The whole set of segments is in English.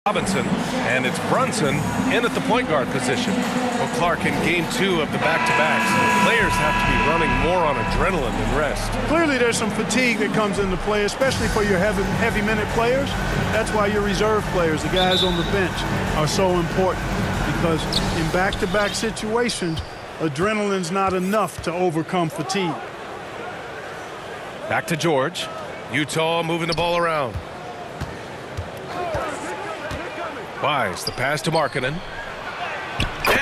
Robinson, and it's Brunson in at the point guard position. Well, Clark, in game 2 of the back-to-backs, players have to be running more on adrenaline than rest. Clearly there's some fatigue that comes into play, especially for your heavy minute players. That's why your reserve players, the guys on the bench, are so important, because in back-to-back situations, adrenaline's not enough to overcome fatigue. Back to George. Utah moving the ball around. Wise, the pass to Markkanen.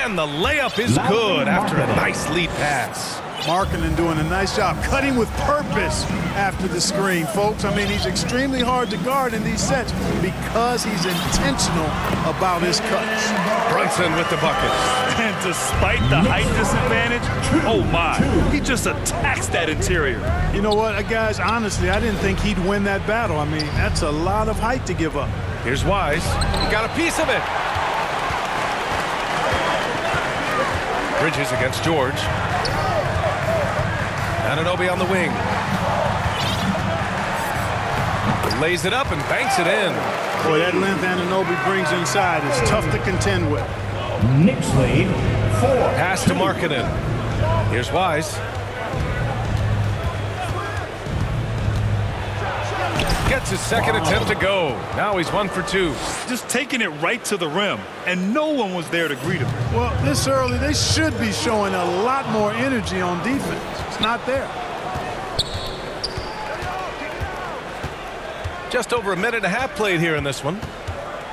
And the layup is good after a nice lead pass. Markkanen doing a nice job cutting with purpose after the screen, folks. I mean, he's extremely hard to guard in these sets because he's intentional about his cuts. Brunson with the bucket. And despite the height disadvantage, oh my, he just attacks that interior. You know what, guys, honestly, I didn't think he'd win that battle. I mean, that's a lot of height to give up. Here's Wise. He got a piece of it. Bridges against George. Anunoby on the wing. Lays it up and banks it in. Boy, that length Anunoby brings inside is tough to contend with. Knicks lead 4. Pass to Markkanen. Here's Wise. Gets his second attempt to go. Now he's 1 for 2. Just taking it right to the rim, and no one was there to greet him. Well, this early, they should be showing a lot more energy on defense. It's not there. Just over a minute and a half played here in this one.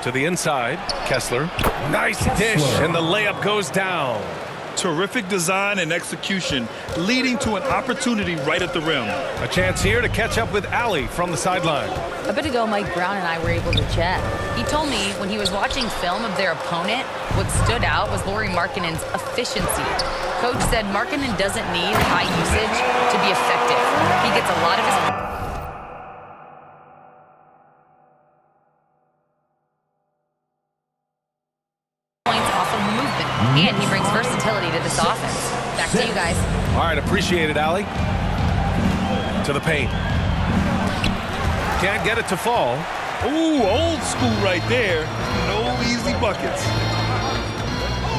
To the inside, Kessler. Nice dish, and the layup goes down. Terrific design and execution, leading to an opportunity right at the rim. A chance here to catch up with Allie from the sideline. A bit ago, Mike Brown and I were able to chat. He told me when he was watching film of their opponent, what stood out was Lauri Markkanen's efficiency. Coach said Markkanen doesn't need high usage to be effective. He gets a lot of his points off of movement, and he brings versatility to this offense. Back to you guys. All right, appreciate it, Allie. To the paint. Can't get it to fall. Ooh, old school right there. No easy buckets.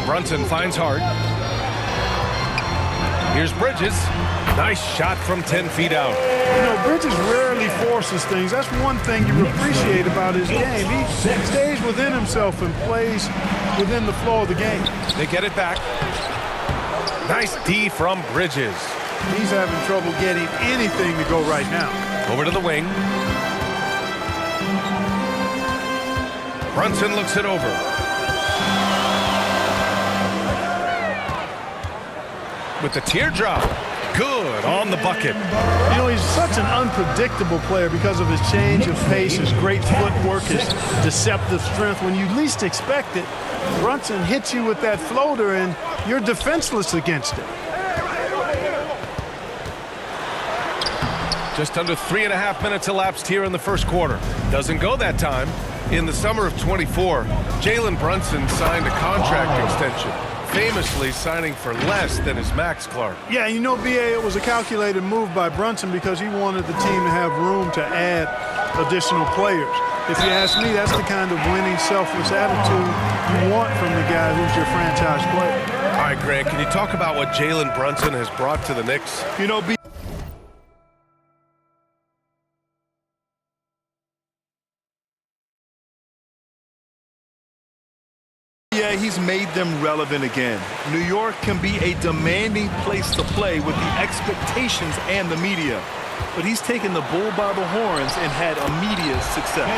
Brunson finds Hart. Here's Bridges. Nice shot from 10 feet out. You know, Bridges rarely forces things. That's one thing you appreciate about his game. He stays within himself and plays within the flow of the game. They get it back. Nice D from Bridges. He's having trouble getting anything to go right now. Over to the wing. Brunson looks it over. With the teardrop. Good on the bucket. You know, he's such an unpredictable player because of his change of pace, his great footwork, his deceptive strength. When you least expect it, Brunson hits you with that floater and you're defenseless against it. Just under 3.5 minutes elapsed here in the first quarter. Doesn't go that time. In the summer of 24, Jalen Brunson signed a contract extension, famously signing for less than his max, Clark. Yeah, you know, BA, it was a calculated move by Brunson because he wanted the team to have room to add additional players. If you ask me, that's the kind of winning, selfless attitude you want from the guy who's your franchise player. All right, Grant, can you talk about what Jalen Brunson has brought to the Knicks? You know, yeah, he's made them relevant again. New York can be a demanding place to play with the expectations and the media. But he's taken the bull by the horns and had immediate success.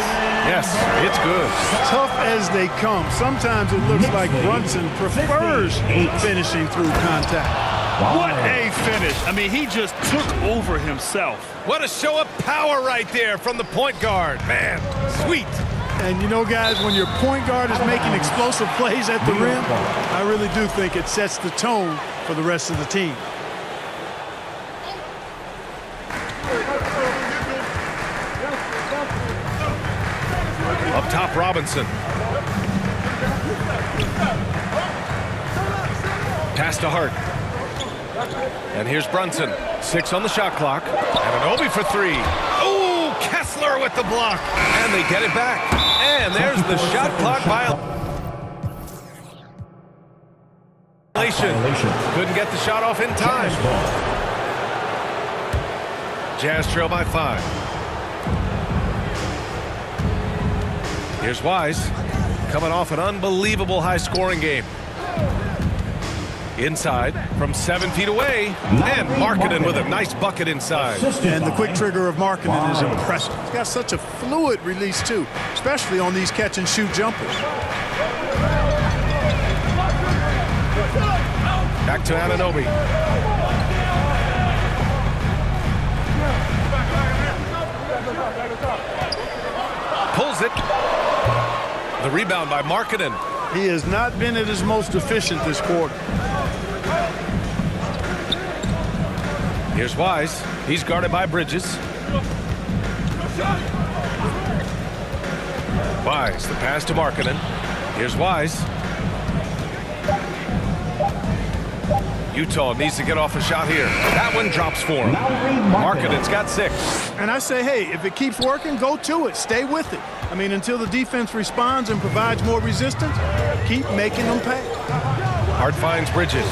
Yes, it's good. Tough as they come. Sometimes it looks like Brunson prefers finishing through contact. What a finish. I mean, he just took over himself. What a show of power right there from the point guard. Man, sweet. And you know, guys, when your point guard is making explosive plays at the rim, I really do think it sets the tone for the rest of the team. Up top, Robinson. Pass to Hart. And here's Brunson. 6 on the shot clock. And Anunoby for 3. Ooh, Kessler with the block. And they get it back. And And there's the shot clock violation. Couldn't get the shot off in time. Jazz trail by 5. Here's Wise, coming off an unbelievable high-scoring game. Inside from 7 feet away, and Markkanen with a nice bucket inside. And the quick trigger of Markkanen is impressive. He's got such a fluid release, too, especially on these catch-and-shoot jumpers. Back to Anunoby. Pulls it. The rebound by Markkanen. He has not been at his most efficient this quarter. Here's Wise. He's guarded by Bridges. Wise, the pass to Markkanen. Here's Wise. Utah needs to get off a shot here. That one drops for him. Markkanen's got 6. And I say, hey, if it keeps working, go to it. Stay with it. I mean, until the defense responds and provides more resistance, keep making them pay. Hart finds Bridges.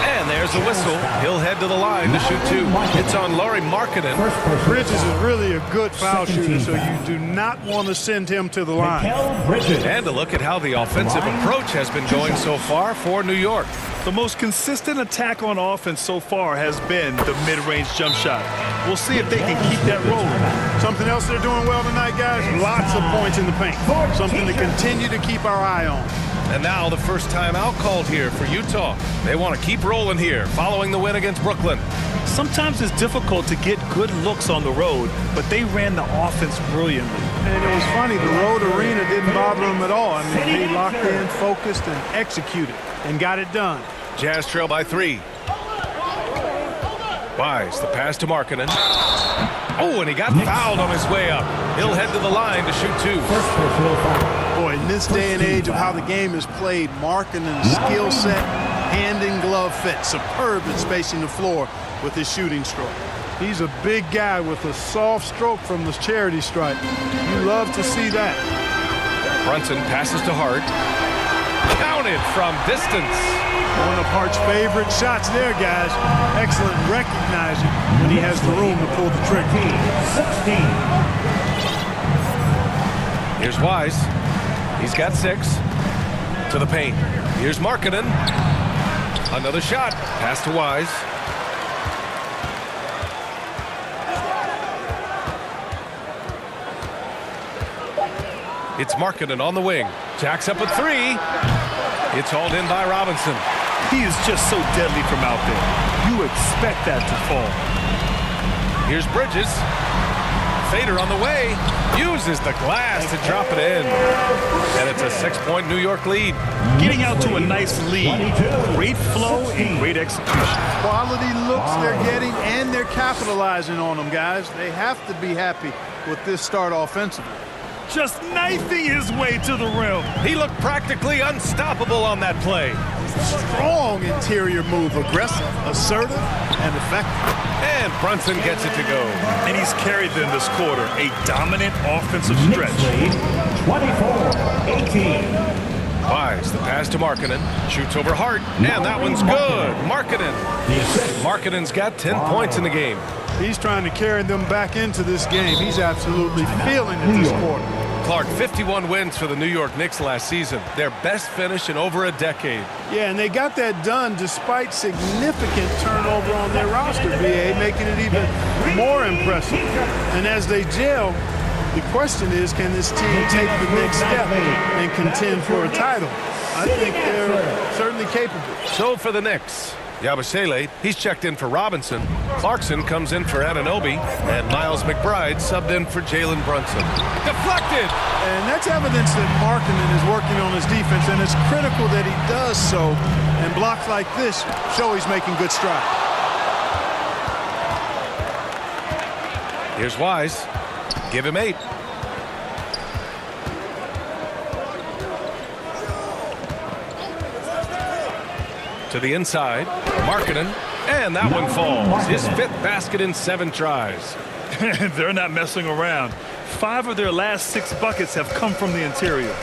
And there's the whistle. He'll head to the line to shoot 2. It's on Lauri Markkanen. Bridges is really a good foul shooter, so you do not want to send him to the line. And a look at how the offensive approach has been going so far for New York. The most consistent attack on offense so far has been the mid-range jump shot. We'll see if they can keep that rolling. Something else they're doing well tonight, guys, lots of points in the paint. Something to continue to keep our eye on. And now the first timeout called here for Utah. They want to keep rolling here following the win against Brooklyn. Sometimes it's difficult to get good looks on the road, but they ran the offense brilliantly. And it was funny, the road arena didn't bother them at all. I mean, they locked in, focused, and executed, and got it done. Jazz trail by 3. Wise, the pass to Markkanen. Oh, and he got fouled on his way up. He'll head to the line to shoot 2. Boy, in this day and age of how the game is played, Markkanen's skill set, hand and glove fit, superb at spacing the floor with his shooting stroke. He's a big guy with a soft stroke from the charity stripe. You love to see that. Brunson passes to Hart. Counted from distance. One of Hart's favorite shots there, guys. Excellent recognizing when he has the room to pull the trigger. 16. Here's Wise. He's got 6. To the paint. Here's Markkanen. Another shot. Pass to Wise. It's Markkanen on the wing. Jacks up a 3. It's hauled in by Robinson. He is just so deadly from out there. You expect that to fall. Here's Bridges. Fader on the way. Uses the glass to drop it in. And it's a 6-point New York lead. Getting out to a nice lead. Great flow and great execution. Quality looks they're getting, and they're capitalizing on them, guys. They have to be happy with this start offensively. Just knifing his way to the rim. He looked practically unstoppable on that play. Strong interior move, aggressive, assertive, and effective. And Brunson gets it to go. And he's carried them this quarter. A dominant offensive stretch. 24-18. Wise, the pass to Markkanen. Shoots over Hart, and that one's good. Markkanen. Markkanen's got 10 points in the game. He's trying to carry them back into this game. He's absolutely feeling it this quarter. Clark, 51 wins for the New York Knicks last season. Their best finish in over a decade. Yeah, and they got that done despite significant turnover on their roster, BA, making it even more impressive. And as they gel, the question is, can this team take the next step and contend for a title? I think they're certainly capable. So for the Knicks, Yabusele, he's checked in for Robinson. Clarkson comes in for Anunoby. And Miles McBride subbed in for Jalen Brunson. Deflected! And that's evidence that Markkanen is working on his defense, and it's critical that he does so. And blocks like this show he's making good strides. Here's Wise. Give him 8. To the inside, Markkanen, and that one falls. His 5th basket in 7 tries. They're not messing around. 5 of their last 6 buckets have come from the interior.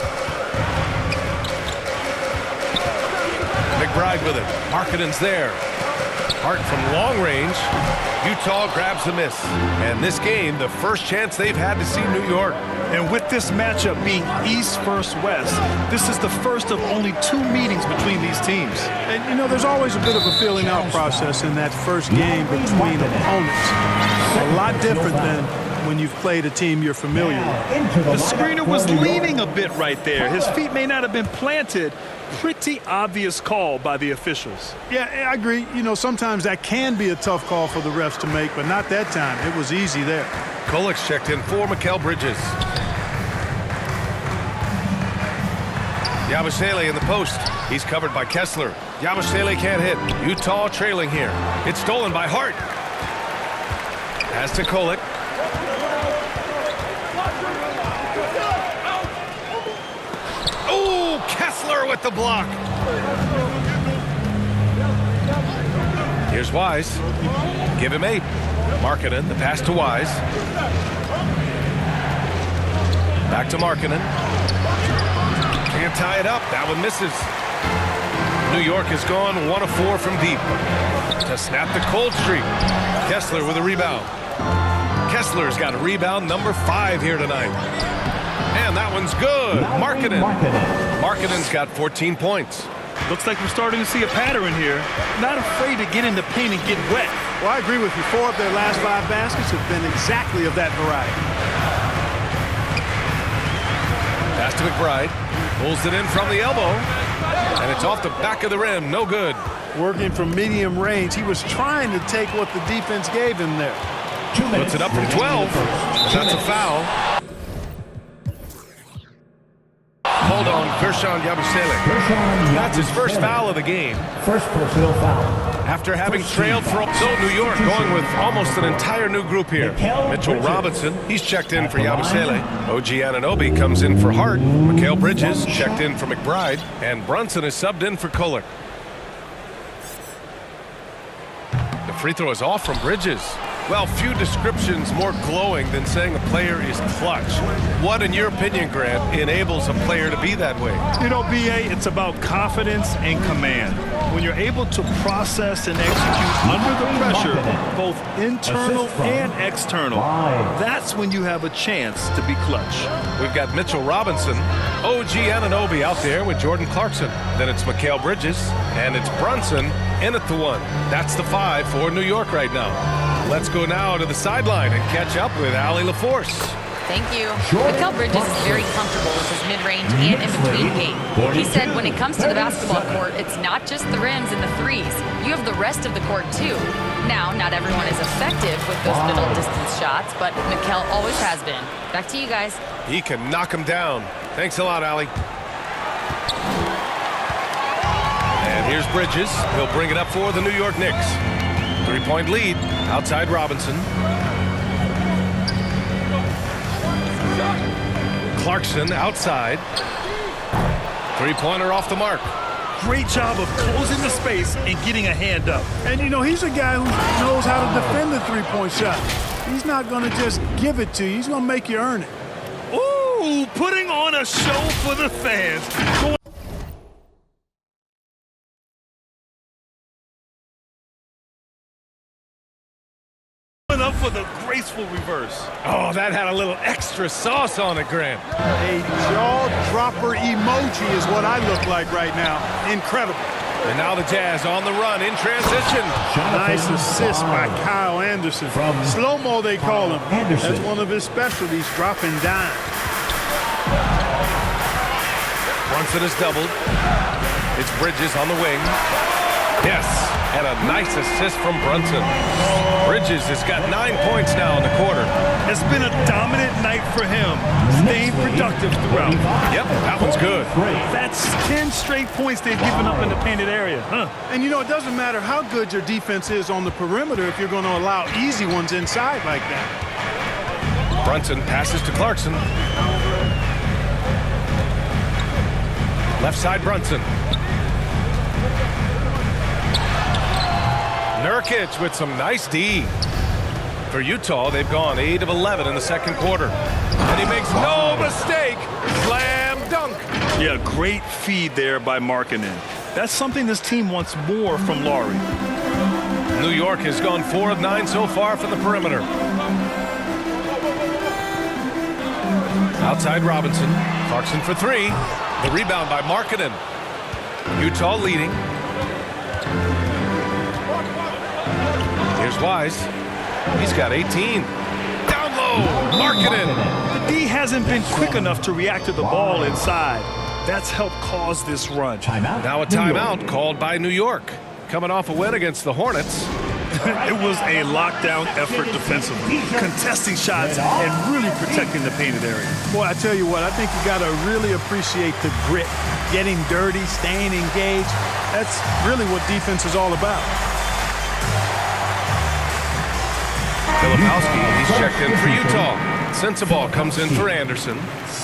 McBride with it. Markkanen's there. Hart from long range. Utah grabs the miss. And this game, the first chance they've had to see New York. And with this matchup being East versus West, this is the first of only 2 meetings between these teams. And, you know, there's always a bit of a feeling out process in that first game between opponents. A lot different than when you've played a team you're familiar with. The screener was leaning a bit right there. His feet may not have been planted. Pretty obvious call by the officials. Yeah, I agree. You know, sometimes that can be a tough call for the refs to make, but not that time. It was easy there. Kolik's checked in for Mikal Bridges. Yabusele in the post. He's covered by Kessler. Yabusele can't hit. Utah trailing here. It's stolen by Hart. Pass to Kolik. Oh, Kessler with the block. Here's Wise. Give him 8. Markkanen, the pass to Wise. Back to Markkanen. Can't tie it up. That one misses. New York has gone 1 of 4 from deep. To snap the cold streak. Kessler with a rebound. Kessler's got a rebound number 5 here tonight. And that one's good. Markkanen. Markkanen's got 14 points. Looks like we're starting to see a pattern here. Not afraid to get in the paint and get wet. Well, I agree with you. 4 of their last 5 baskets have been exactly of that variety. Pass to McBride. Pulls it in from the elbow. And it's off the back of the rim. No good. Working from medium range. He was trying to take what the defense gave him there. Puts it up from 12. That's a foul. Hold on, Gershon Yabusele. That's his first foul of the game. First personal foul. After having trailed for New York, going with almost an entire new group here. Mitchell Robinson, he's checked in for Yabusele. OG Anunoby comes in for Hart. Mikal Bridges checked in for McBride. And Brunson is subbed in for Kolik. The free throw is off from Bridges. Well, few descriptions more glowing than saying a player is clutch. What, in your opinion, Grant, enables a player to be that way? You know, B.A., it's about confidence and command. When you're able to process and execute under the pressure, both internal and external, that's when you have a chance to be clutch. We've got Mitchell Robinson, OG Anunoby out there with Jordan Clarkson. Then it's Mikal Bridges, and it's Brunson in at the 1. That's the 5 for New York right now. Let's go now to the sideline and catch up with Allie LaForce. Thank you. Mikal Bridges is very comfortable with his mid-range and in-between game. He said when it comes to the basketball court, it's not just the rims and the threes. You have the rest of the court, too. Now, not everyone is effective with those middle-distance shots, but Mikal always has been. Back to you guys. He can knock him down. Thanks a lot, Allie. And here's Bridges. He'll bring it up for the New York Knicks. 3-point lead outside Robinson. Clarkson outside. 3-pointer off the mark. Great job of closing the space and getting a hand up. And, you know, he's a guy who knows how to defend the 3-point shot. He's not going to just give it to you. He's going to make you earn it. Ooh, putting on a show for the fans. Up for the graceful reverse. Oh, that had a little extra sauce on it, Grant. A jaw-dropper emoji is what I look like right now. Incredible. And now the Jazz on the run in transition. Nice assist by Kyle Anderson. Slow-mo, they call him. That's one of his specialties, dropping dimes. Brunson is doubled. It's Bridges on the wing. Yes, and a nice assist from Brunson. Bridges has got 9 points now in the quarter. It's been a dominant night for him, staying productive throughout. Yep, that one's good. That's 10 straight points they've given up in the painted area. And, you know, it doesn't matter how good your defense is on the perimeter if you're going to allow easy ones inside like that. Brunson passes to Clarkson. Left side Brunson. Nurkic with some nice D. For Utah, they've gone 8 of 11 in the second quarter. And he makes no mistake. Slam dunk. Yeah, great feed there by Markkanen. That's something this team wants more from Laurie. New York has gone 4 of 9 so far from the perimeter. Outside Robinson. Clarkson for 3. The rebound by Markkanen. Utah leading. Here's Wise. He's got 18. Down low. Markkanen. The D hasn't been quick enough to react to the ball inside. That's helped cause this run. Now a timeout called by New York. Coming off a win against the Hornets. It was a lockdown effort defensively, contesting shots and really protecting the painted area. Boy, I tell you what, I think you got to really appreciate the grit, getting dirty, staying engaged. That's really what defense is all about. Filipowski, he's checked in for Utah. Sensabaugh comes in for Anderson.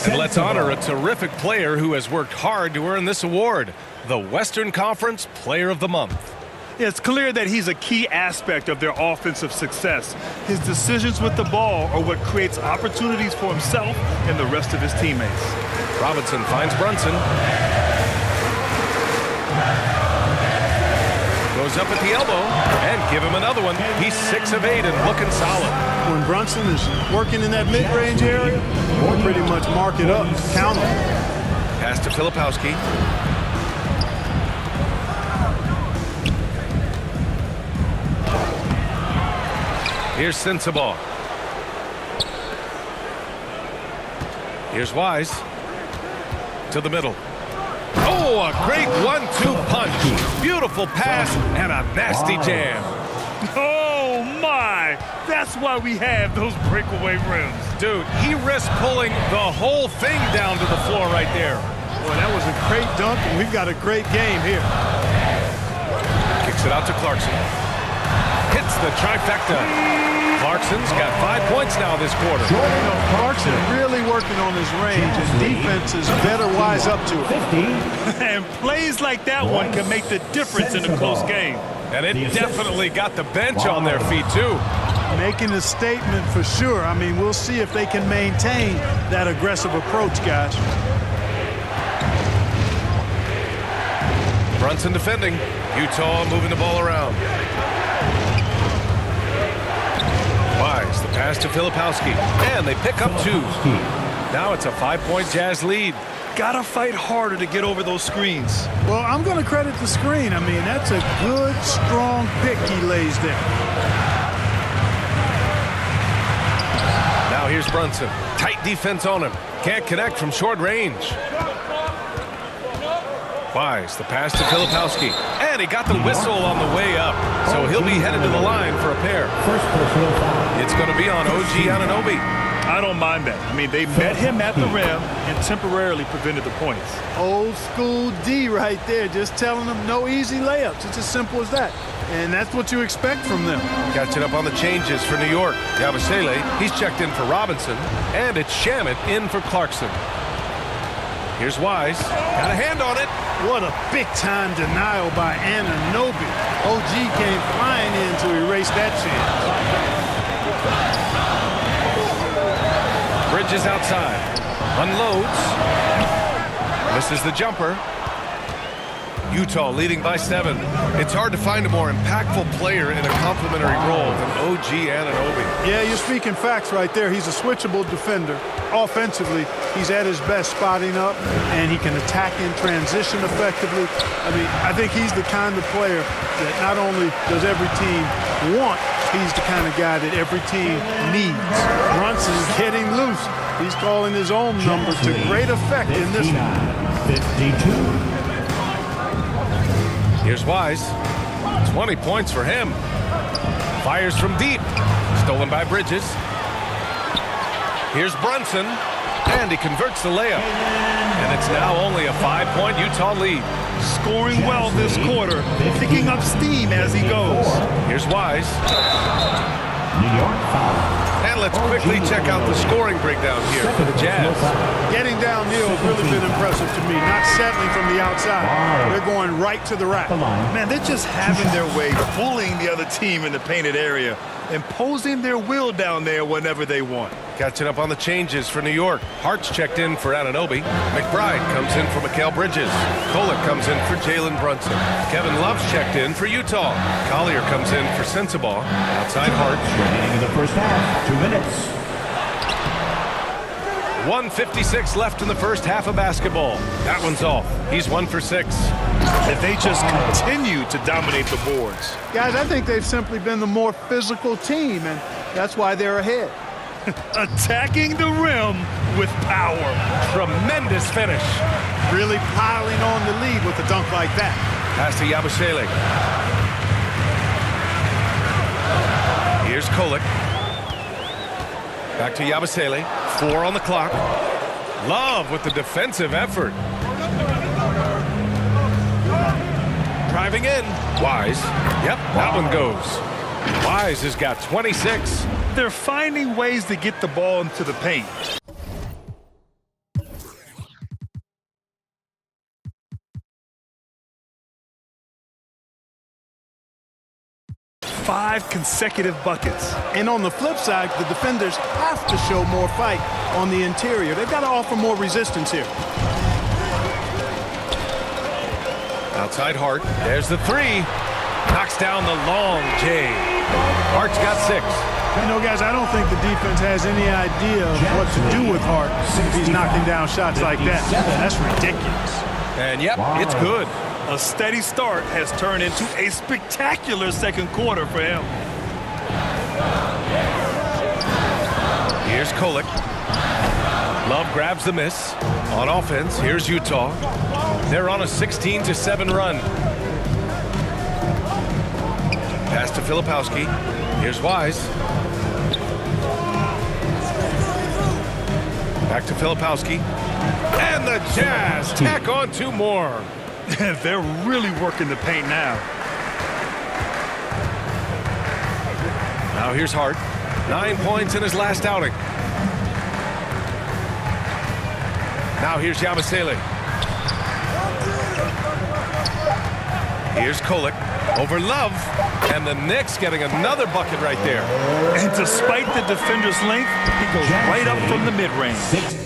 And let's honor a terrific player who has worked hard to earn this award, the Western Conference Player of the Month. It's clear that he's a key aspect of their offensive success. His decisions with the ball are what creates opportunities for himself and the rest of his teammates. Robinson finds Brunson. Goes up at the elbow and give him another one. He's 6 of 8 and looking solid. When Brunson is working in that mid-range area, we'll pretty much mark it up, count him. Pass to Filipowski. Here's Sensabaugh. Here's Wise. To the middle. Oh, a great 1-2 punch. Beautiful pass and a nasty jam. Oh, my! That's why we have those breakaway rims. Dude, he risked pulling the whole thing down to the floor right there. Boy, that was a great dunk, and we've got a great game here. Kicks it out to Clarkson. Hits the trifecta. Clarkson's got 5 points now this quarter. You know, Clarkson really working on his range, and defenses better wise up to it. And plays like that one can make the difference in a close game. And it definitely got the bench on their feet, too. Making a statement for sure. I mean, we'll see if they can maintain that aggressive approach, guys. Brunson defending. Utah moving the ball around. Wise, the pass to Filipowski. And they pick up 2. Now it's a 5-point Jazz lead. Gotta fight harder to get over those screens. Well, I'm going to credit the screen. I mean, that's a good, strong pick he lays there. Now here's Brunson. Tight defense on him. Can't connect from short range. Wise, the pass to Filipowski. And he got the whistle on the way up. So he'll be headed to the line for a pair. It's going to be on OG Anunoby. I don't mind that. I mean, they met him at the rim and temporarily prevented the points. Old school D right there, just telling them no easy layups. It's as simple as that. And that's what you expect from them. Catching up on the changes for New York. Yabusele, he's checked in for Robinson. And it's Shamet in for Clarkson. Here's Wise. Got a hand on it. What a big-time denial by Anunoby. OG came flying in to erase that chance. Bridges outside. Unloads. Misses the jumper. Utah leading by 7. It's hard to find a more impactful player in a complementary role than OG Anunoby. Yeah, you're speaking facts right there. He's a switchable defender. Offensively, he's at his best spotting up, and he can attack in transition effectively. I mean, I think he's the kind of player that not only does every team want, he's the kind of guy that every team needs. Brunson's getting loose. He's calling his own number to great effect in this one. 52. Here's Wise. 20 points for him. Fires from deep. Stolen by Bridges. Here's Brunson. And he converts the layup. And it's now only a 5-point Utah lead. Scoring well this quarter, picking up steam as he goes. Here's Wise. New York foul. And let's quickly check out the scoring breakdown here for the Jazz. Getting downhill has really been impressive to me. Not settling from the outside. They're going right to the rack. Man, they're just having their way, bullying the other team in the painted area, imposing their will down there whenever they want. Catching up on the changes for New York. Hart's checked in for Anunoby. McBride comes in for Mikal Bridges. Kolek comes in for Jalen Brunson. Kevin Love's checked in for Utah. Collier comes in for Sensabaugh. Outside Hart. Remaining in the first half, 2 minutes. 1:56 left in the first half of basketball. That one's off. He's 1 for 6. If they just continue to dominate the boards. Guys, I think they've simply been the more physical team, and that's why they're ahead. Attacking the rim with power. Tremendous finish. Really piling on the lead with a dunk like that. Pass to Yabusele. Here's Kolek. Back to Yabusele. 4 on the clock. Love with the defensive effort. Driving in. Wise. Yep, that one goes. Wise has got 26. They're finding ways to get the ball into the paint. Five consecutive buckets. And on the flip side, the defenders have to show more fight on the interior. They've got to offer more resistance here. Outside Hart. There's the 3. Knocks down the long J. Hart's got 6. You know, guys, I don't think the defense has any idea of what to do with Hart if he's knocking down shots like that. That's ridiculous. And yep, it's good. A steady start has turned into a spectacular second quarter for him. Here's Kolek. Love grabs the miss. On offense, here's Utah. They're on a 16-7 run. Pass to Filipowski. Here's Wise. Back to Filipowski. And the Jazz tack on 2 more. They're really working the paint now. Now here's Hart. 9 points in his last outing. Now here's Yabusele. Here's Kolek over Love. And the Knicks getting another bucket right there. And despite the defender's length, he goes right up from the mid-range.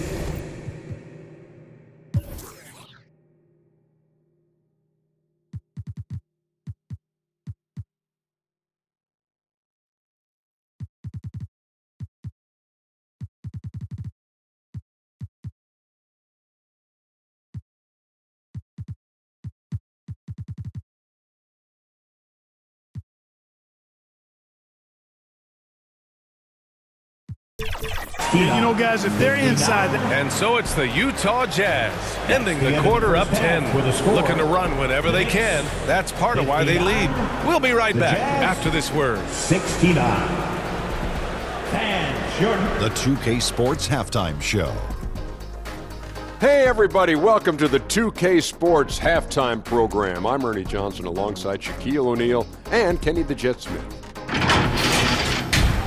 You know, guys, if they're inside... And so it's the Utah Jazz, ending the quarter up 10. Looking to run whenever they can. That's part of why they lead. We'll be right back after this word. 69. The 2K Sports Halftime Show. Hey everybody, welcome to the 2K Sports Halftime Program. I'm Ernie Johnson alongside Shaquille O'Neal and Kenny the Jet Smith.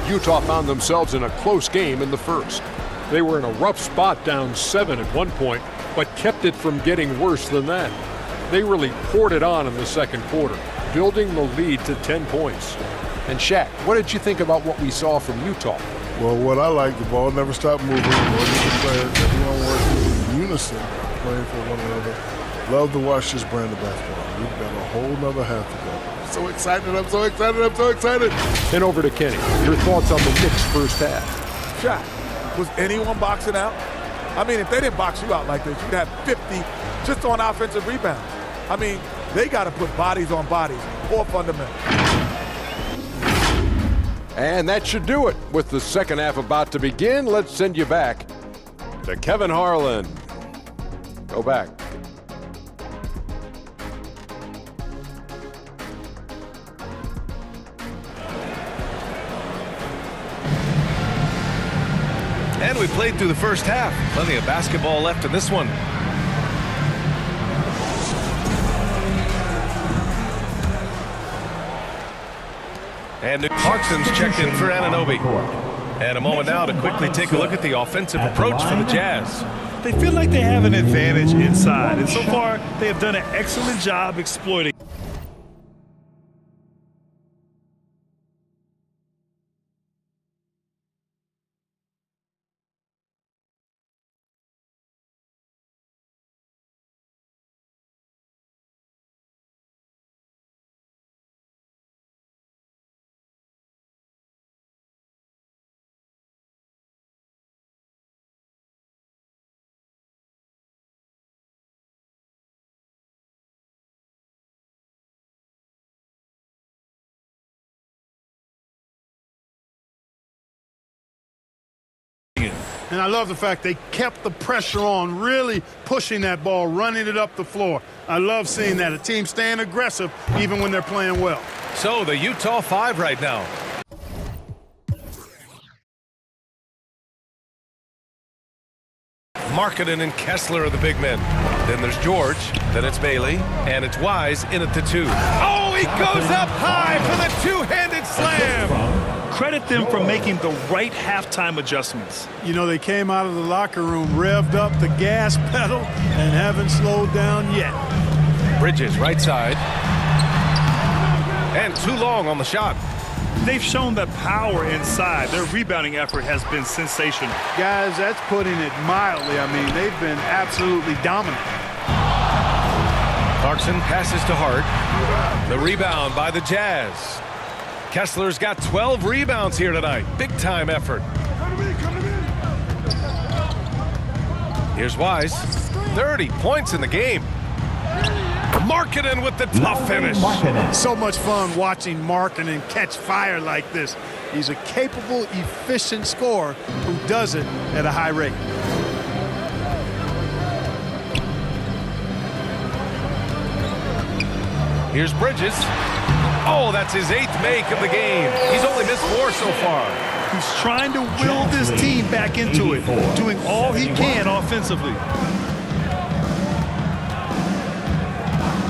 Utah found themselves in a close game in the first. They were in a rough spot down 7 at one point, but kept it from getting worse than that. They really poured it on in the second quarter, building the lead to 10 points. And Shaq, what did you think about what we saw from Utah? Well, what I like, the ball never stopped moving. The players, everyone working in unison, playing for one another. Love to watch this brand of basketball. We've got a whole nother half to go. So excited, I'm so excited, I'm so excited. And over to Kenny. Your thoughts on the Knicks' first half? Shot. Was anyone boxing out? I mean, if they didn't box you out like this, you'd have 50 just on offensive rebounds. I mean, they got to put bodies on bodies, or fundamental. And that should do it. With the second half about to begin, let's send you back to Kevin Harlan. Go back. And we played through the first half. Plenty of basketball left in this one. And Clarkson's checked in for Anunoby. And a moment now to quickly take a look at the offensive approach for the Jazz. They feel like they have an advantage inside, and so far they have done an excellent job exploiting. And I love the fact they kept the pressure on, really pushing that ball, running it up the floor. I love seeing that, a team staying aggressive even when they're playing well. So the Utah 5 right now. Markkanen and Kessler are the big men. Then there's George, then it's Bailey, and it's Wise in at the 2. Oh, he goes up high for the two-handed slam. Credit them for making the right halftime adjustments. You know, they came out of the locker room, revved up the gas pedal, and haven't slowed down yet. Bridges right side. And too long on the shot. They've shown that power inside. Their rebounding effort has been sensational. Guys, that's putting it mildly. I mean, they've been absolutely dominant. Clarkson passes to Hart. The rebound by the Jazz. Kessler's got 12 rebounds here tonight. Big-time effort. Here's Wise. 30 points in the game. Markkanen with the tough finish. So much fun watching Markkanen catch fire like this. He's a capable, efficient scorer who does it at a high rate. Here's Bridges. Oh, that's his 8th make of the game. He's only missed 4 so far. He's trying to will this team back into it, doing all he can offensively.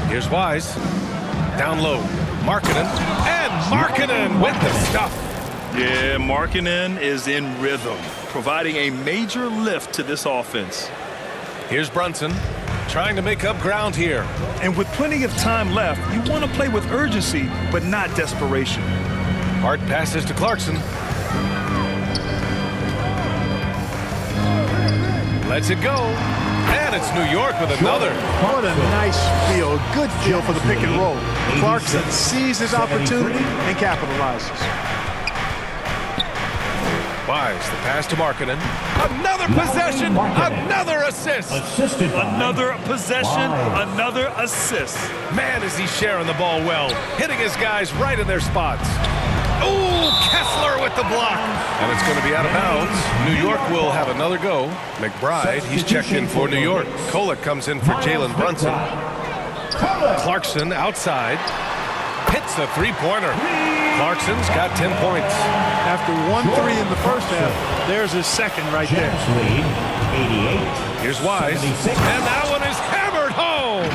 Here's Wise. Down low. Markkanen. And Markkanen with the stuff. Yeah, Markkanen is in rhythm, providing a major lift to this offense. Here's Brunson. Trying to make up ground here. And with plenty of time left, you want to play with urgency, but not desperation. Hart passes to Clarkson. Lets it go. And it's New York with another. What a nice feel, a good feel for the pick and roll. Clarkson sees his opportunity and capitalizes. Wise, the pass to Markkanen. Another possession, another assist. Another possession, another assist. Man, is he sharing the ball well, hitting his guys right in their spots. Ooh, Kessler with the block. And it's going to be out of bounds. New York will have another go. McBride, he's checked in for New York. Kolek comes in for Jalen Brunson. Clarkson outside. Hits the three-pointer. Clarkson's got 10 points. After 1-3 in the first half, there's his second right there. Here's Wise. And that one is hammered home.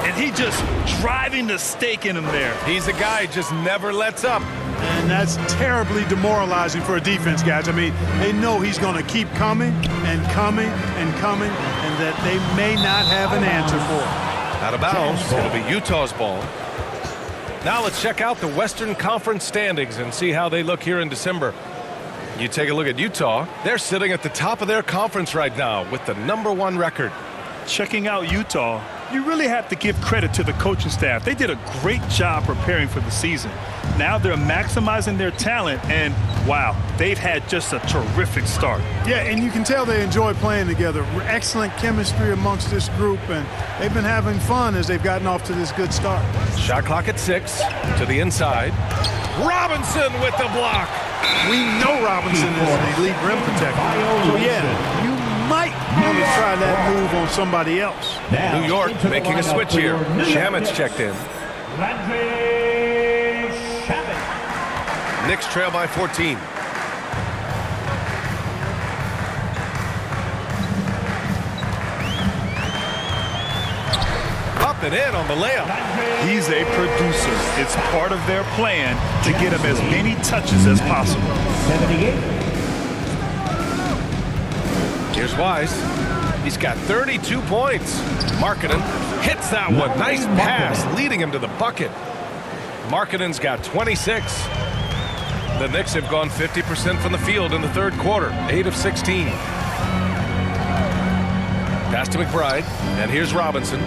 And he just driving the stake in him there. He's a guy who just never lets up. And that's terribly demoralizing for a defense, guys. I mean, they know he's going to keep coming and coming and coming, and that they may not have an answer for it. Out of bounds. It'll be Utah's ball. Now let's check out the Western Conference standings and see how they look here in December. You take a look at Utah. They're sitting at the top of their conference right now with the #1 record. Checking out Utah, you really have to give credit to the coaching staff. They did a great job preparing for the season. Now they're maximizing their talent, and wow, they've had just a terrific start. Yeah, and you can tell they enjoy playing together. Excellent chemistry amongst this group, and they've been having fun as they've gotten off to this good start. Shot clock at 6 to the inside. Robinson with the block. We know Robinson is an elite rim protector. So yeah, you might want to try that move on somebody else. New York making a switch here. Shamit's checked in. Knicks trail by 14. Up and in on the layup. He's a producer. It's part of their plan to get him as many touches as possible. 78. Here's Wise. He's got 32 points. Markkanen hits that one. Nice pass, leading him to the bucket. Markkanen's got 26. The Knicks have gone 50% from the field in the third quarter, 8 of 16. Pass to McBride, and here's Robinson.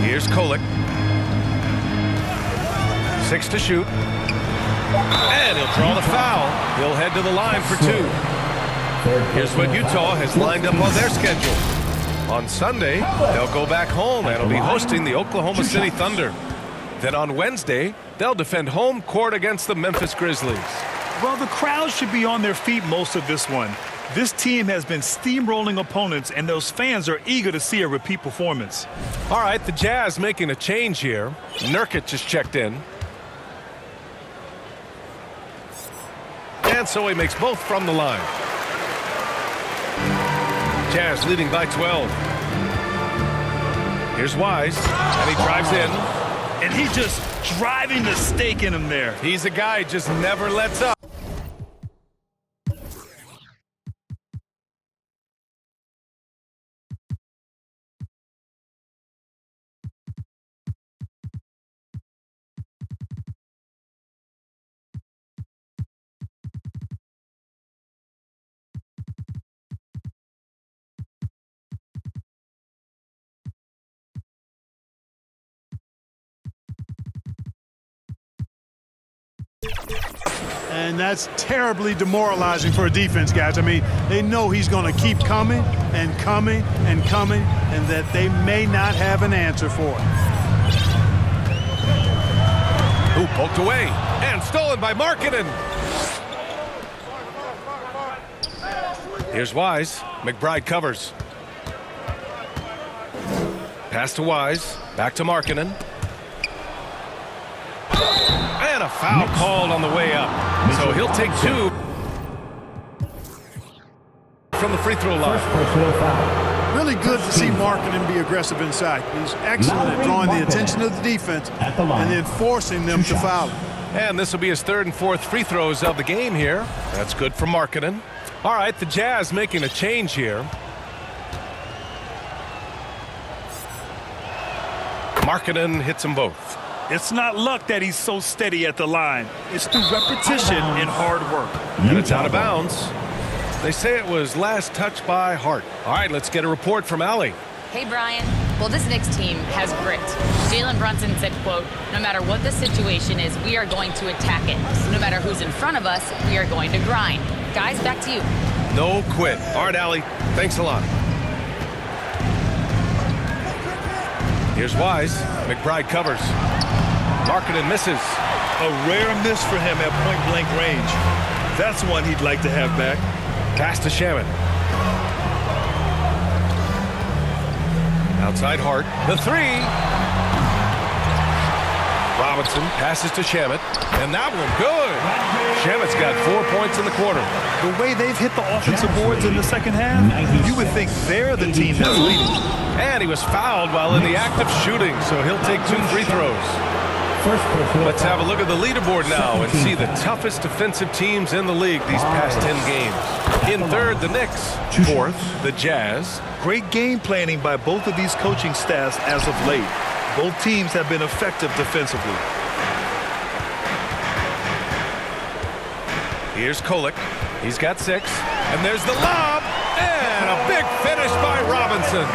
Here's Kolek. 6 to shoot. And he'll draw the foul. He'll head to the line for 2. Here's what Utah has lined up on their schedule. On Sunday, they'll go back home and will be hosting the Oklahoma City Thunder. Then on Wednesday, they'll defend home court against the Memphis Grizzlies. Well, the crowd should be on their feet most of this one. This team has been steamrolling opponents, and those fans are eager to see a repeat performance. All right, the Jazz making a change here. Nurkic just checked in. And so he makes both from the line. Jazz leading by 12. Here's Wise, and he drives in. And he's just driving the stake in him there. He's a guy who just never lets up. And that's terribly demoralizing for a defense, guys. I mean, they know he's going to keep coming and coming and coming, and that they may not have an answer for it. Ooh, poked away and stolen by Markkanen. Here's Wise. McBride covers. Pass to Wise. Back to Markkanen. And a foul called on the way up. So he'll take 2 from the free throw line. Really good to see Markkanen be aggressive inside. He's excellent at drawing the attention of the defense and then forcing them to foul him. And this will be his 3rd and 4th free throws of the game here. That's good for Markkanen. All right, the Jazz making a change here. Markkanen hits them both. It's not luck that he's so steady at the line. It's through repetition and hard work. And it's out of bounds. They say it was last touched by Hart. All right, let's get a report from Allie. Hey, Brian. Well, this Knicks team has grit. Jalen Brunson said, quote, no matter what the situation is, we are going to attack it. No matter who's in front of us, we are going to grind. Guys, back to you. No quit. All right, Allie. Thanks a lot. Here's Wise. McBride covers. Markkanen misses. A rare miss for him at point-blank range. That's one he'd like to have back. Pass to Shamet. Outside Hart. The 3. Robinson passes to Shamet. And that one good. Shamet's got 4 points in the quarter. The way they've hit the offensive boards in the second half, you would think they're the team that's leading. And he was fouled while in the act of shooting, so he'll take 2 free throws. Let's have a look at the leaderboard now and see the toughest defensive teams in the league these past 10 games. In 3rd, the Knicks. 4th, the Jazz. Great game planning by both of these coaching staffs as of late. Both teams have been effective defensively. Here's Kolek. He's got 6. And there's the lob. And a big finish by Robinson.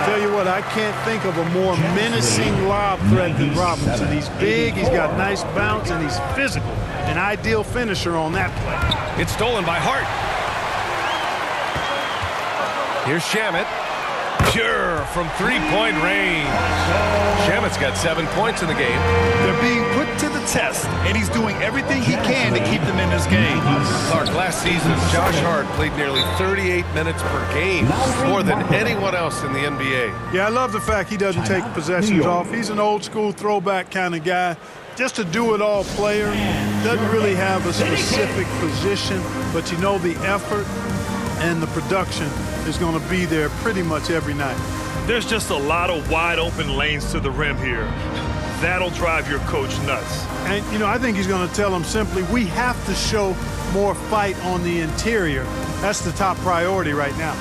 Tell you what, I can't think of a more menacing lob threat than Robinson. He's big, he's got nice bounce, and he's physical. An ideal finisher on that play. It's stolen by Hart. Here's Shamet. Pure from 3-point range. Shamet's got 7 points in the game. They're being put to the test, and he's doing everything he can to keep them in this game. Clark, last season, Josh Hart played nearly 38 minutes per game, more than anyone else in the NBA. Yeah, I love the fact he doesn't take possessions off. He's an old-school throwback kind of guy. Just a do-it-all player. Doesn't really have a specific position, but you know the effort and the production is going to be there pretty much every night. There's just a lot of wide open lanes to the rim here. That'll drive your coach nuts. And, you know, I think he's going to tell them simply, we have to show more fight on the interior. That's the top priority right now.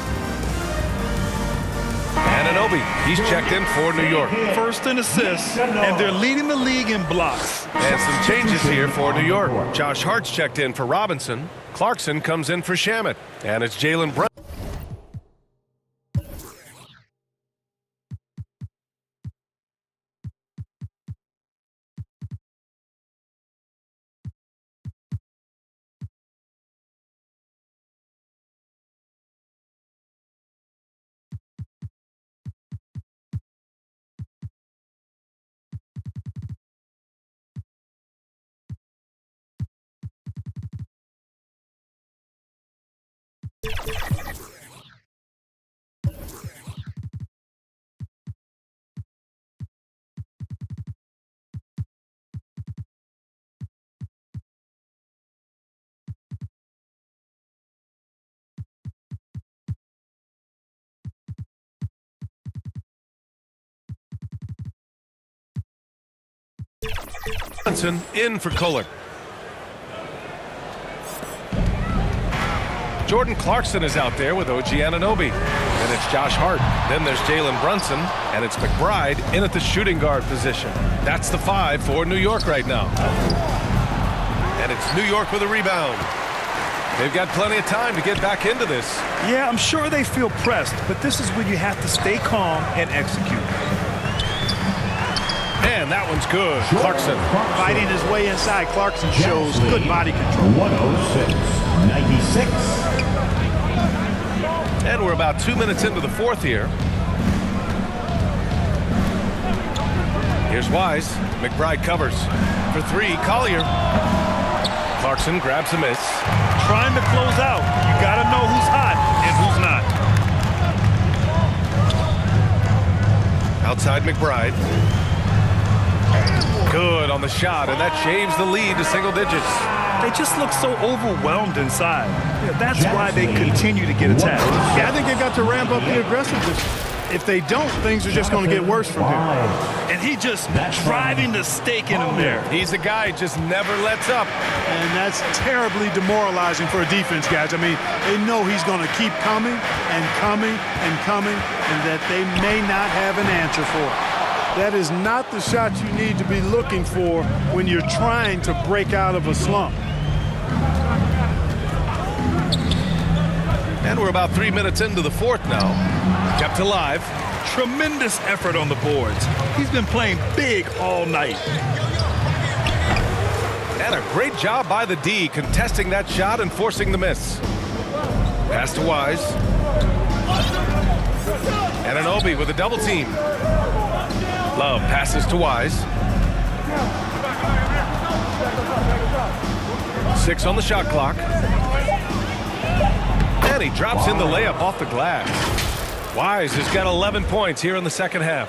Anunoby, he's checked in for New York. First in assists, and they're leading the league in blocks. And some changes here for New York. Josh Hart's checked in for Robinson. Clarkson comes in for Shamet. And it's Jalen Brunson. Brunson in for Kohler. Jordan Clarkson is out there with OG Anunoby. Then it's Josh Hart. Then there's Jalen Brunson. And it's McBride in at the shooting guard position. That's the 5 for New York right now. And it's New York with a rebound. They've got plenty of time to get back into this. Yeah, I'm sure they feel pressed, but this is when you have to stay calm and execute. And that one's good. Clarkson. Fighting his way inside. Clarkson shows good body control. 106-96. And we're about 2 minutes into the fourth here. Here's Wise. McBride covers. For 3, Collier. Clarkson grabs a miss. Trying to close out. You got to know who's hot and who's not. Outside McBride. Good on the shot, and that shaves the lead to single digits. They just look so overwhelmed inside. Yeah, that's why they continue to get attacked. Yeah, I think they've got to ramp up the aggressiveness. If they don't, things are just going to get worse from here. And he just driving the stake in him there. He's a guy who just never lets up. And that's terribly demoralizing for a defense, guys. I mean, they know he's going to keep coming and coming and coming, and that they may not have an answer for it. That is not the shot you need to be looking for when you're trying to break out of a slump. And we're about 3 minutes into the fourth now. Kept alive. Tremendous effort on the boards. He's been playing big all night. And a great job by the D, contesting that shot and forcing the miss. Pass to Wise. Anunoby with a double team. Love passes to Wise. 6 on the shot clock. And he drops in the layup off the glass. Wise has got 11 points here in the second half.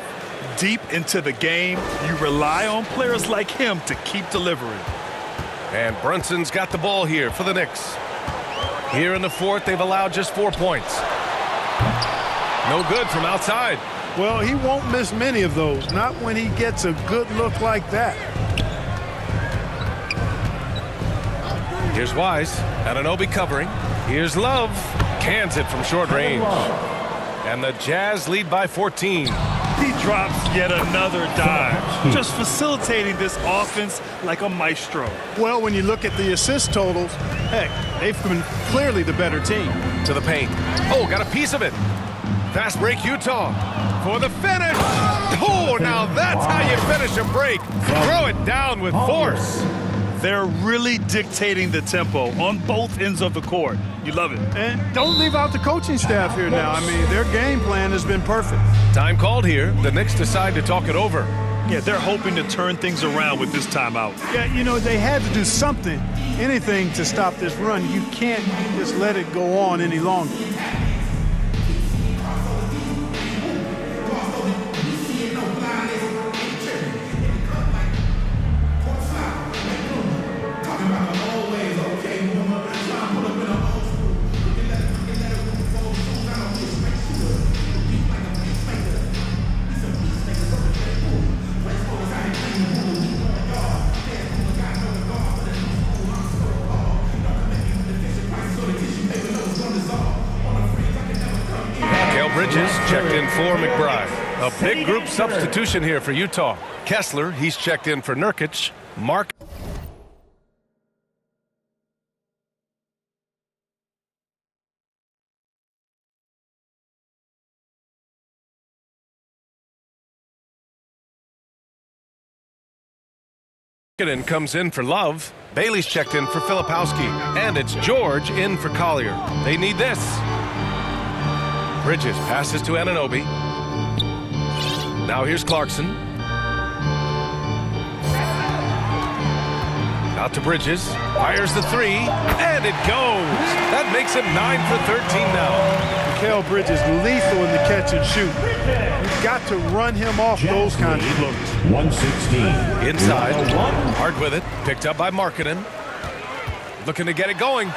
Deep into the game, you rely on players like him to keep delivering. And Brunson's got the ball here for the Knicks. Here in the fourth, they've allowed just 4 points. No good from outside. Well, he won't miss many of those, not when he gets a good look like that. Here's Wise. Anunoby covering. Here's Love. Cans it from short range. And the Jazz lead by 14. He drops yet another dive, just facilitating this offense like a maestro. Well, when you look at the assist totals, heck, they've been clearly the better team. To the paint. Oh, got a piece of it. Fast break, Utah. For the finish. Oh, now that's how you finish a break. Throw it down with force. They're really dictating the tempo on both ends of the court. You love it. And don't leave out the coaching staff here now. I mean, their game plan has been perfect. Time called here. The Knicks decide to talk it over. Yeah, they're hoping to turn things around with this timeout. Yeah, you know, they had to do something, anything to stop this run. You can't just let it go on any longer. Bridges checked in for McBride. A big group substitution here for Utah. Kessler, he's checked in for Nurkic. Mark. Comes in for Love. Bailey's checked in for Filipowski. And it's George in for Collier. They need this. Bridges passes to Anunoby. Now here's Clarkson. Out to Bridges. Fires the three. And it goes. That makes him 9 for 13 now. Mikal Bridges lethal in the catch and shoot. You've got to run him off those kinds of looks. 116. Inside. Hart with it. Picked up by Markkanen. Looking to get it going.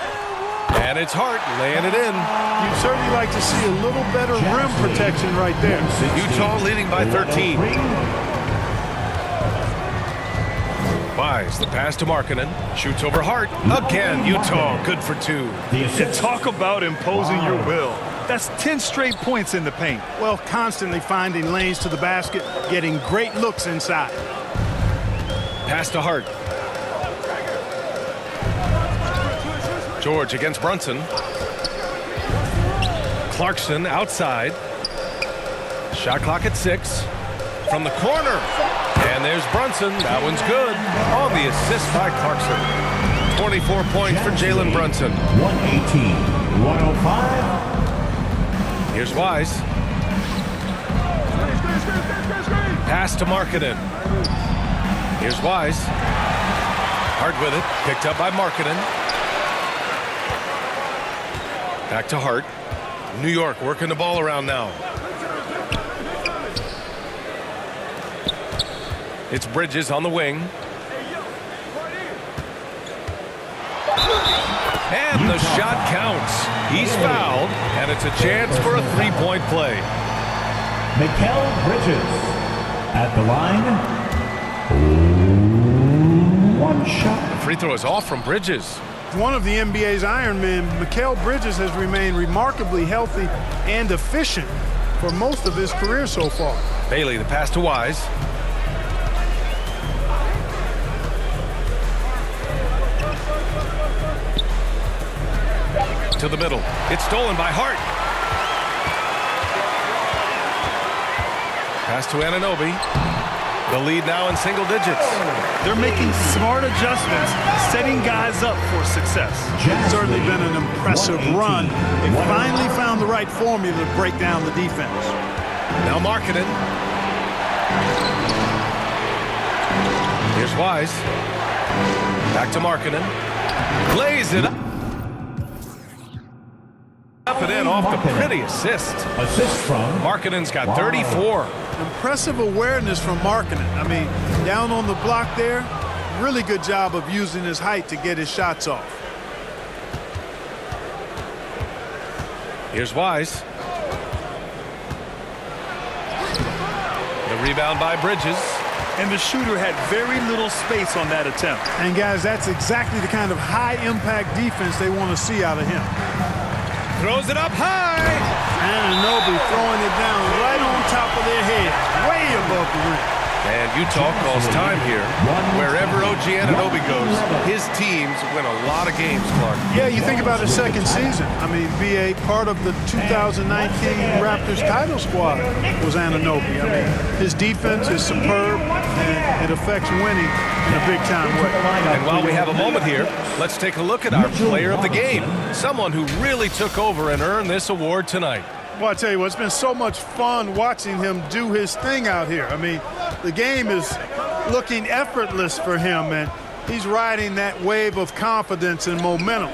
And it's Hart laying it in. You'd certainly like to see a little better rim protection right there. Utah leading by 13. Wise, the pass to Markkanen. Shoots over Hart. Again, Utah good for two. And talk about imposing your will. That's 10 straight points in the paint. Well, constantly finding lanes to the basket, getting great looks inside. Pass to Hart. George against Brunson. Clarkson outside. Shot clock at 6. From the corner. And there's Brunson. That one's good. On the assist by Clarkson. 24 points for Jalen Brunson. 118. 105. Here's Wise. Pass to Markkanen. Here's Wise. Hart with it. Picked up by Markkanen. Back to Hart. New York working the ball around now. It's Bridges on the wing. And the shot counts. He's fouled, and it's a chance for a three-point play. Mikal Bridges at the line. One shot. The free throw is off from Bridges. One of the NBA's Iron Men, Mikal Bridges has remained remarkably healthy and efficient for most of his career so far. Bailey, the pass to Wise. To the middle. It's stolen by Hart. Pass to Anunoby. The lead now in single digits. They're making smart adjustments, setting guys up for success. It's certainly been an impressive run. They finally found the right formula to break down the defense. Now Markkanen. Here's Wise. Back to Markkanen. Lays it up. Up and in off the pretty assist. Assist from Markkanen's got 34. Impressive awareness from Markkanen. I mean, down on the block there, really good job of using his height to get his shots off. Here's Wise. The rebound by Bridges. And the shooter had very little space on that attempt. And guys, that's exactly the kind of high-impact defense they want to see out of him. Throws it up high. Anunoby throwing it down right on top of their head, way above the rim. And Utah calls time here. Wherever OG Anunoby goes, his teams win a lot of games, Clark. Yeah, you think about his second season. I mean, be a part of the 2019 Raptors title squad was Anunoby. I mean, his defense is superb, and it affects winning in a big-time way. And while we have a moment here, let's take a look at our player of the game, someone who really took over and earned this award tonight. Well, I tell you what, it's been so much fun watching him do his thing out here. I mean, the game is looking effortless for him, and he's riding that wave of confidence and momentum,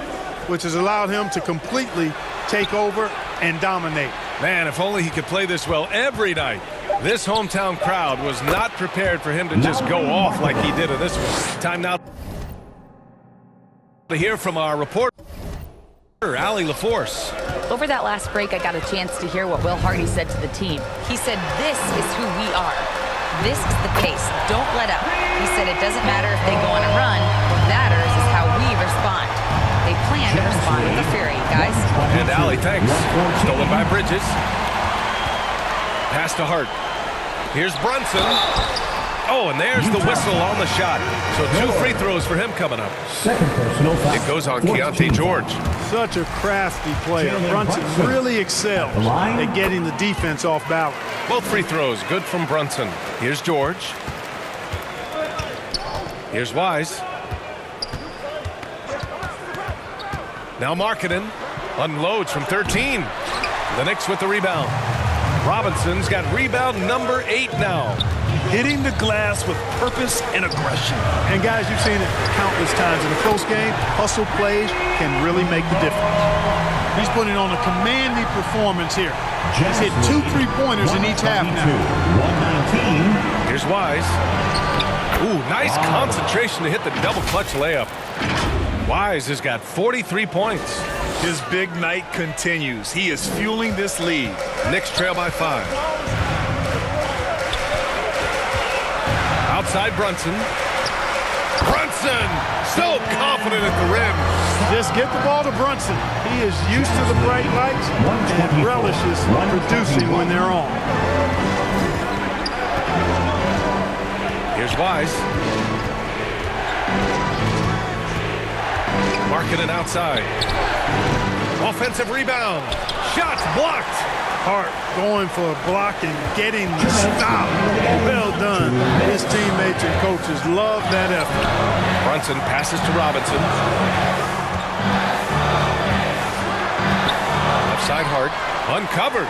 which has allowed him to completely take over and dominate. Man, if only he could play this well every night. This hometown crowd was not prepared for him to just go off like he did in this one. Time now to hear from our reporter, Allie LaForce. Over that last break, I got a chance to hear what Will Hardy said to the team. He said, "This is who we are. This is the pace. Don't let up." He said it doesn't matter if they go on a run. What matters is how we respond. They plan to respond with a fury, guys. And Allie, thanks. Stolen by Bridges. Pass to Hart. Here's Brunson. Oh, and there's the whistle on the shot. So 2 free throws for him coming up. Second personal foul. It goes on Keontae George. Such a crafty player. Brunson really excels at getting the defense off balance. Both free throws good from Brunson. Here's George. Here's Wise. Now Markkanen unloads from 13. The Knicks with the rebound. Robinson's got rebound number 8 now. Hitting the glass with purpose and aggression. And guys, you've seen it countless times in a close game. Hustle plays can really make the difference. He's putting on a commanding performance here. He's hit 2 3-pointers in each half now. 119. Here's Wise. Ooh, nice concentration to hit the double clutch layup. Wise has got 43 points. His big night continues. He is fueling this lead. Knicks trail by 5. Outside Brunson. Brunson! So confident at the rim. Just get the ball to Brunson. He is used to the bright lights and relishes producing when they're on. Here's Wise. Markkanen outside. Offensive rebound. Shots blocked. Hart going for a block and getting the stop. Well done. His teammates and coaches love that effort. Brunson passes to Robinson. Left side Hart. Uncovered.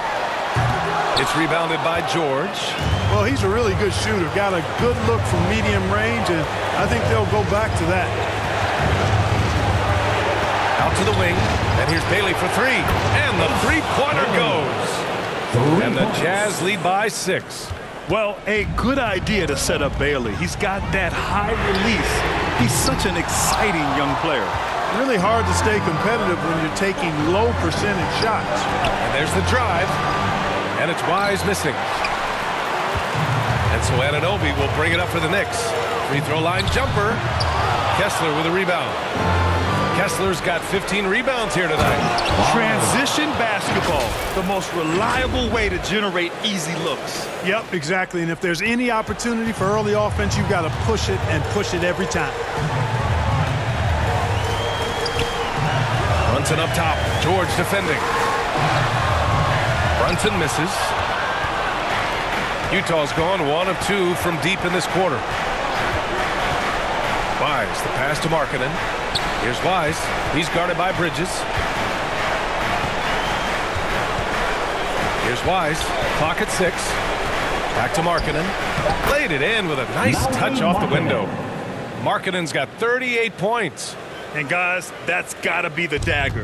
It's rebounded by George. Well, he's a really good shooter. Got a good look from medium range, and I think they'll go back to that. Out to the wing. And here's Bailey for 3. And the three-pointer goes. And the Jazz lead by 6. Well, a good idea to set up Bailey. He's got that high release. He's such an exciting young player. Really hard to stay competitive when you're taking low percentage shots. And there's the drive. And it's Wise missing. And so Anunoby will bring it up for the Knicks. Free throw line jumper. Kessler with a rebound. Kessler's got 15 rebounds here tonight. Transition basketball, the most reliable way to generate easy looks. Yep, exactly. And if there's any opportunity for early offense, you've got to push it and push it every time. Brunson up top. George defending. Brunson misses. Utah's gone 1 of 2 from deep in this quarter. Wise, the pass to Markkanen. Here's Wise. He's guarded by Bridges. Here's Wise. Clock at 6. Back to Markkanen. Laid it in with a nice touch off the window. Markkanen's got 38 points. And guys, that's got to be the dagger.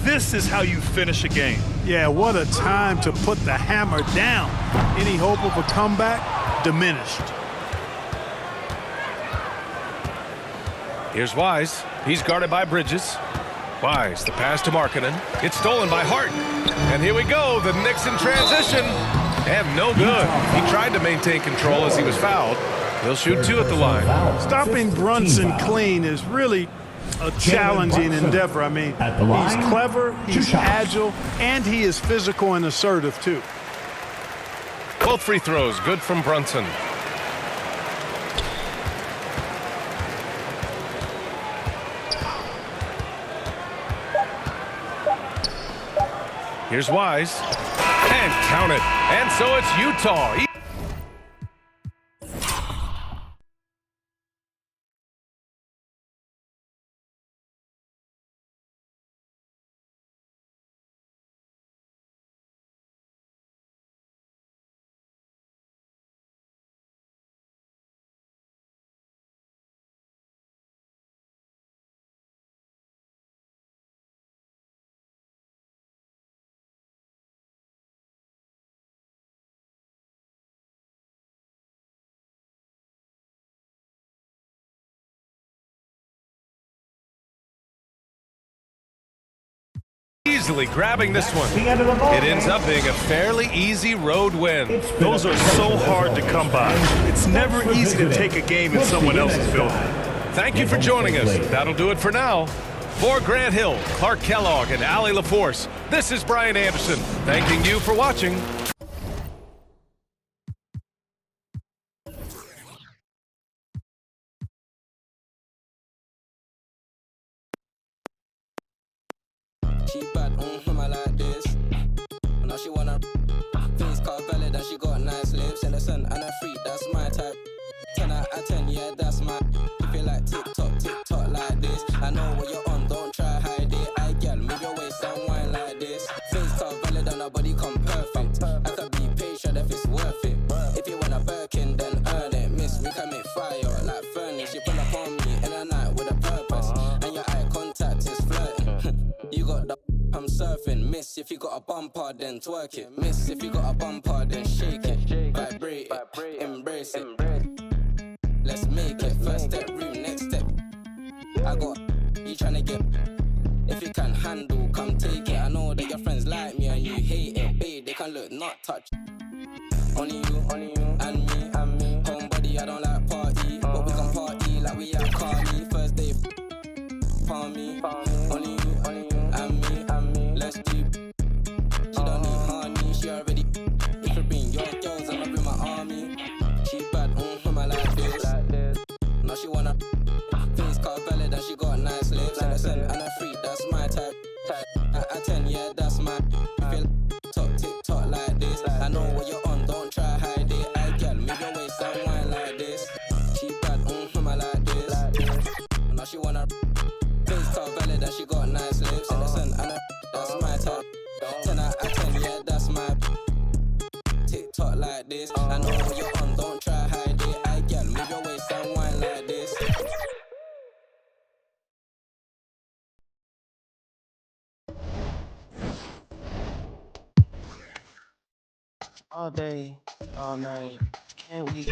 This is how you finish a game. Yeah, what a time to put the hammer down. Any hope of a comeback diminished. Here's Wise. He's guarded by Bridges. Wise, the pass to Markkanen. It's stolen by Hart. And here we go, the Knicks in transition. And no good. He tried to maintain control as he was fouled. He'll shoot 2 at the line. Stopping Brunson clean is really a challenging endeavor. I mean, he's clever, he's agile, and he is physical and assertive, too. Both free throws good from Brunson. Here's Wise. And count it. And so it's Utah. Easily grabbing this one. It ends up being a fairly easy road win. Those are so hard to come by. It's never easy to take a game in someone else's building. Thank you for joining us. That'll do it for now. For Grant Hill, Clark Kellogg, and Allie LaForce, this is Brian Anderson, thanking you for watching. lips, innocent and a freak, that's my type. 10 out of 10, yeah, that's my. If you like TikTok like this, I know what you're on, don't try hide it. I girl, move your waist and wine like this. Face cut valid and her body come perfect. I could be patient if it's worth it. If you want a Birkin, then earn it. Miss, we can make fire like furnace. You pull up on me in the night with a purpose, and your eye contact is flirting. You got the I'm surfing. Miss, if you got a bumper, then twerk it. Miss, if you got a bumper, then shake it. Vibrate it, embrace it. Let's make it. First step, room, next step. I got you tryna get. If you can handle, come take it. I know that your friends like me and you hate it. Babe, they can look, not touch. Only you, and me. Homebody, I don't like party, but we can party like we at Carly. First day, palm me. Only you, and me. Let's do. She don't need honey, she already. If you bring your girls, I'ma bring my army. She bad, my like this. Now she wanna face cut valid and she got nice lips. Innocent and a freak, that's my type. At 10, yeah, that's my. If you talk TikTok like this, I know what you're on, don't try hide it. I girl, move your waist and wine like this. She bad, I like this. Now she wanna face cut valid and she got nice lips. Innocent and a that's my type. 10 out of 10, yeah, that's my. TikTok like this, I know what you're on, don't try hide it. I girl, move your waist and wine like this. All day, all night. Can't we?